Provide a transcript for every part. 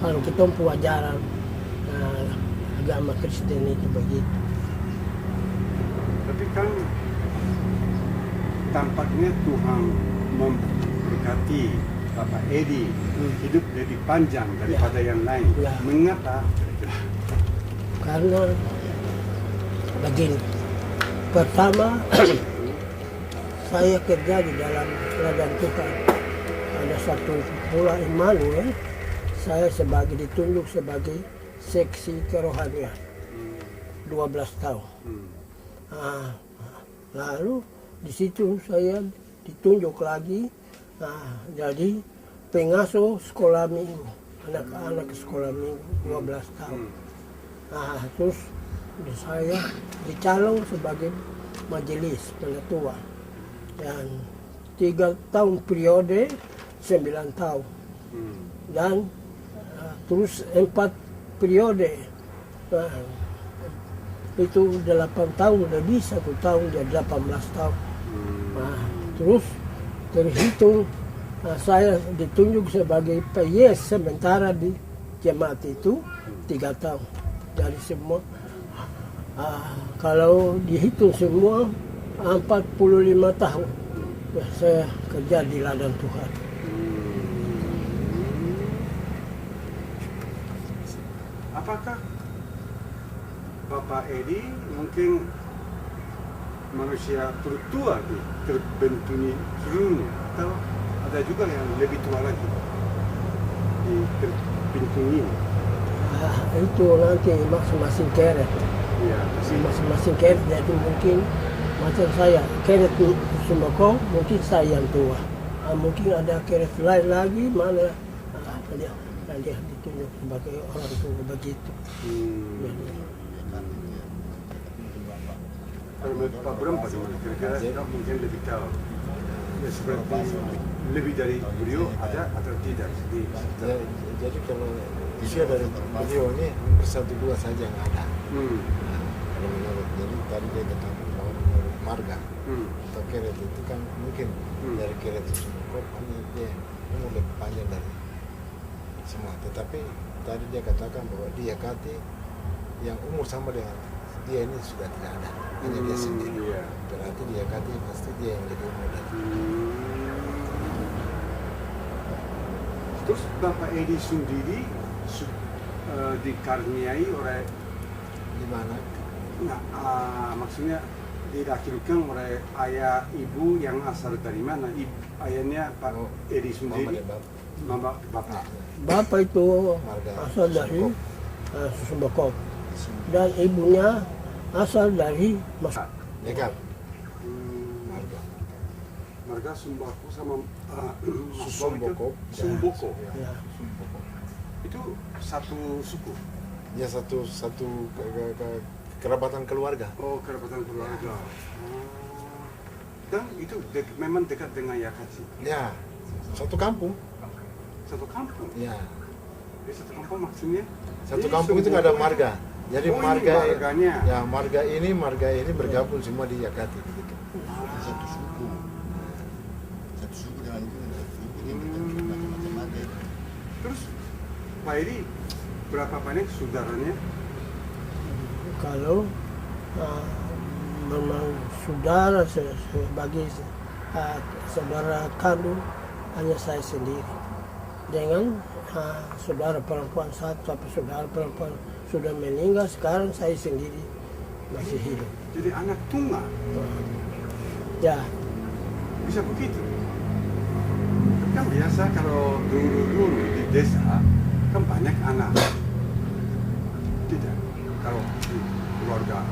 kalau kita ajaran agama Kristen itu begitu. Tapi kan tampaknya Tuhan memberkati Bapak Edi hidup lebih panjang daripada yang lain. Mengapa? Karena begini, pertama saya kerja di dalam kerajaan Tuhan. Ada satu pula Immanuel, saya ditunjuk sebagai seksi kerohanian 12 tahun. Lalu di situ saya ditunjuk lagi jadi pengasuh sekolah minggu, anak-anak sekolah minggu 12 tahun. Terus saya dicalon sebagai majelis penetua dan 3 tahun periode 9 tahun dan terus 4 periode itu 8 tahun lebih, 1 tahun jadi 18 tahun. Terus terhitung saya ditunjuk sebagai PYS sementara di jemaat itu 3 tahun. Jadi semua kalau dihitung semua 45 tahun saya kerja di ladang Tuhan. Apakah Bapak Edi mungkin manusia tertua di terbentuknya seluruhnya, atau ada juga yang lebih tua lagi di terbentuknya? Itu nanti masing-masing keret. Ya, masing-masing keret, jadi mungkin macam saya keret Sumboko, mungkin saya yang tua. Mungkin ada keret lain lagi mana dia ditunjuk sebagai orang tua begitu. Kalau menurut Pak Bram bagaimana? Kira-kira mungkin lebih tahu. Ya, seperti lebih dari beliau ada atau tidak? Jadi kalau usia dari beliau ini bersatu dua saja yang ada. Kalau menurut, jadi tadi dia katakan bahwa menurut marga atau keret itu kan mungkin dari keret itu hanya dia umur lebih panjang dari semua. Tetapi tadi dia katakan bahwa dia Kati yang umur sama dengan dia ini sudah tidak ada, hanya dia sendiri. Berarti dia Kati pasti dia yang lebih umur dari. Terus Bapak Edi sendiri dikaruniai oleh di mana? Maksudnya dilahirkan oleh ayah ibu yang asal dari mana? Ayahnya Pak Edi sendiri. Mama Bapak. Bapak itu asal dari Sumboko dan ibunya asal dari Masar. Dekat. Marga Sumboko sama Sumboko. Sumboko. Ya. Itu satu suku. Ya satu kerabatan keluarga. Oh, kerabatan keluarga. Dan itu memang dekat dengan Yakatsi. Ya, satu kampung. Satu kampung. Ya. Di satu kampung maksudnya? Satu kampung itu nggak ada marga. Jadi marganya. Ya marga ini bergabung semua di Yakati. Gitu. Satu suku dengan itu macam-macam. Terus Pak Edi berapa banyak saudaranya? Kalau memang saudara sebagai saudara kandung hanya saya sendiri dengan saudara perempuan satu, tapi saudara perempuan sudah meninggal, sekarang saya sendiri masih hidup. Jadi anak tunggal? Ya. Bisa begitu? Kan biasa kalau dulu di desa kan banyak anak. Tidak. Kalau di keluarga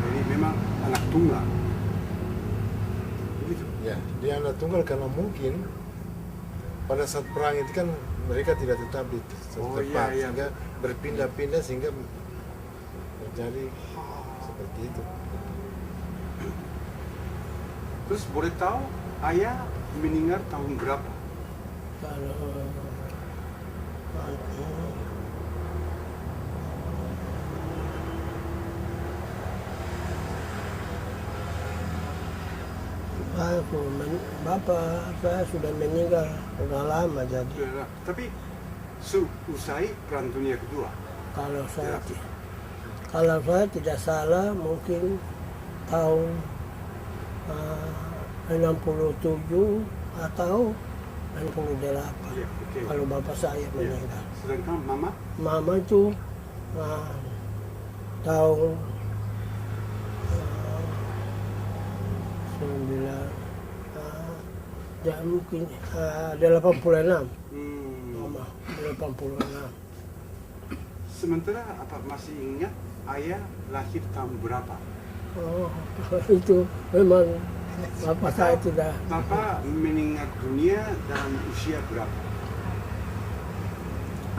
ini memang anak tunggal. Begitu? Ya, dia anak tunggal karena mungkin pada saat perang itu kan mereka tidak tetap di satu tempat, sehingga berpindah-pindah sehingga terjadi seperti itu. Terus boleh tahu ayah meninggal tahun berapa? Kalau bapak saya sudah meninggal sudah lama jadi. Tapi usai Perang Dunia Kedua. Kalau saya tidak salah mungkin tahun 67 atau 68. Ya, oke. Kalau bapak saya Ya. meninggal. Sedangkan Mama Mama itu tahun 86. Mama 86. Sementara apa masih ingat ayah lahir tahun berapa? Oh, itu memang bapak saya tidak. Bapak meninggal dunia dalam usia berapa?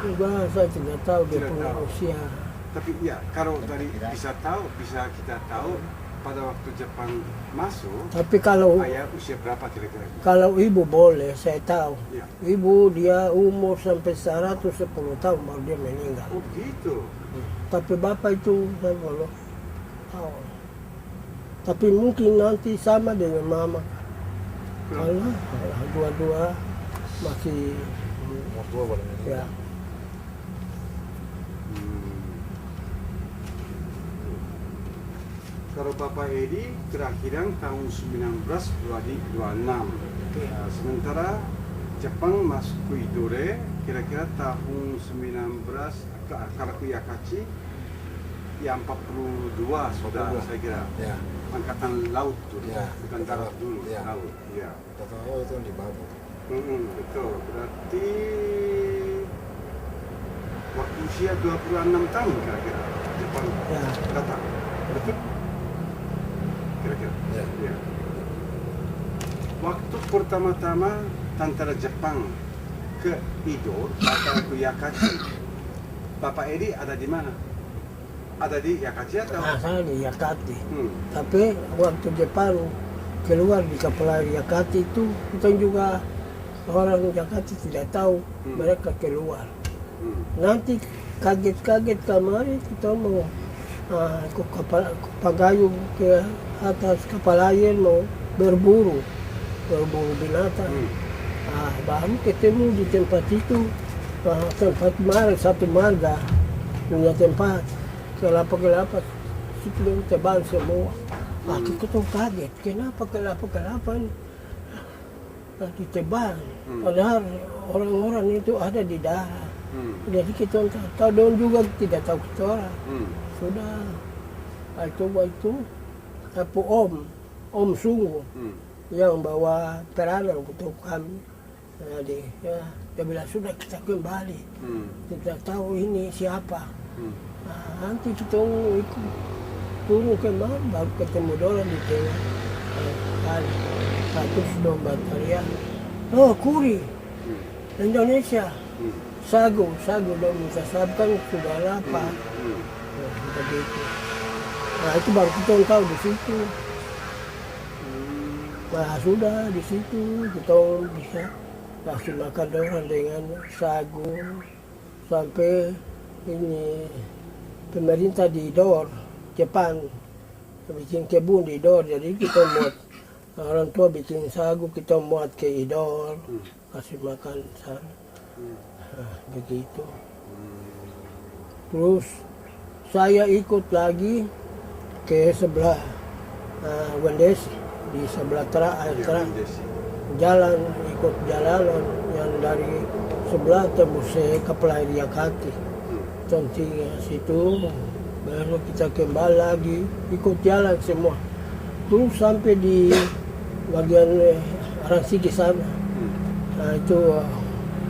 Juga saya tidak tahu dia Tidak punya tahu. usia. Tapi ya kalau dari bisa kita tahu pada waktu Jepang masuk Tapi kalau ayah usia berapa kira-kira? ibu boleh, saya tahu. Ya. Ibu dia umur sampai 110 tahun baru dia meninggal. Oh gitu. Tapi bapak itu saya belum tahu. Tapi mungkin nanti sama dengan mama. Kalau dua-dua masih Umur tua baru meninggal. ya. Kalau Bapak Edi terakhiran tahun 1926. Sementara Jepang masuk ke Idore kira-kira tahun 19 ke Karakuyakachi ya 42 sudah 42. saya kira. Ya. Angkatan laut tuh, Ya, bukan darat dulu, ya. laut. Ya. Kita tahu itu di Babo. Betul. Berarti waktu usia 26 tahun kira-kira Jepang Ya. datang. Betul? Kira-kira. Ya. Ya. Waktu pertama-tama tentara Jepang ke Ido atau ke Yakachi, Bapak Edi ada di mana? Ada di Yakachi atau? Saya di Yakati. Hmm. Tapi waktu Jepang keluar di kapal air Yakati itu kita juga orang Yakati tidak tahu mereka keluar. Nanti kaget-kaget kemarin kita mau ke pagayung ke atas kapal air mau berburu binatang. Baru ketemu di tempat itu tempat satu marga punya tempat kelapa sebelum tebal semua. Kita tuh kaget, kenapa ini ditebang? Padahal orang-orang itu ada di darat. Jadi kita tahu dan juga tidak tahu kita orang. Sudah itu apa Om Sungu yang bawa peranan untuk kami. Jadi dia bilang sudah kita kembali. Kita tahu ini siapa. Nanti kita ikut turun kemana baru ketemu dolar di tengah kali. Terus domba tarian. Oh Kuri Indonesia. Sagu dong bisa sagu kan sudah lapar. Begitu. Nah itu baru kita tahu di situ. Nah sudah di situ kita bisa kasih makan orang dengan sagu sampai ini pemerintah di Idor Jepang bikin kebun di Idor, jadi kita muat orang tua bikin sagu kita muat ke Idor kasih makan sana. Begitu. Terus saya ikut lagi ke sebelah Wendesi di sebelah air terang. Jalan ikut jalanan yang dari sebelah tembus kapal air Yakati. Nanti situ baru kita kembali lagi ikut jalan semua. Terus sampai di bagian Aransiki sana. Nah itu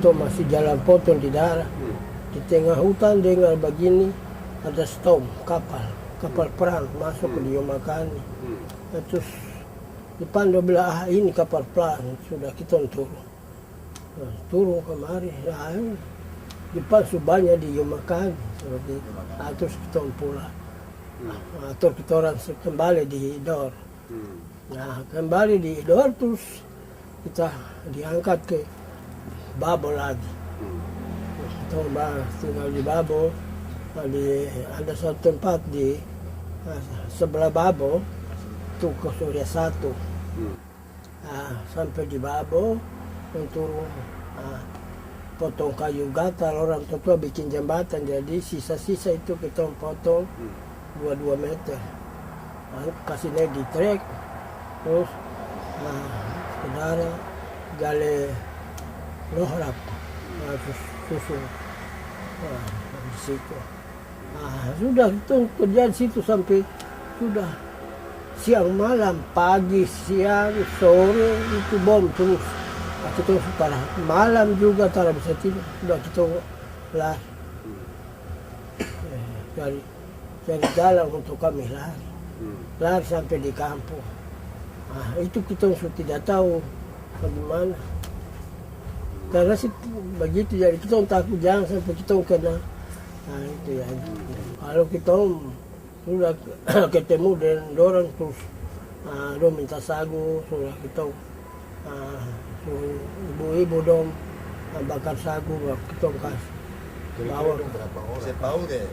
masih jalan potong di darat. Di tengah hutan dengar begini ada storm kapal perang masuk ke Yomakani. Terus depan dia bilang ini kapal perang sudah kita turun. Turun kemari. Depan subahnya di Yomakani seperti terus kita pulang. Terus kita orang kembali di Idor. Nah kembali di Idor terus kita diangkat ke Babo lagi. Kita tinggal di Babo. Ada satu tempat di sebelah Babo itu ke Surya 1. Sampai di Babo turun potong kayu gatal, orang tua bikin jembatan, jadi sisa-sisa itu kita potong 2 meter. Kasih naik di trek, terus saudara gali nohrap, terus susun di situ. Sudah itu kerjaan situ sampai sudah siang malam, pagi, siang, sore itu bom terus. Kita parah. Malam juga tak bisa tidur, sudah kita lari. Cari jalan untuk kami lari. Lari sampai di kampung. Itu kita sudah tidak tahu bagaimana. Karena begitu, jadi kita takut jangan sampai kita kena. Itu ya. Kalau kita sudah ketemu dengan orang terus dia minta sagu, sudah kita ibu-ibu dong bakar sagu, kita kasih bawa. Berapa orang? Saya tahu deh.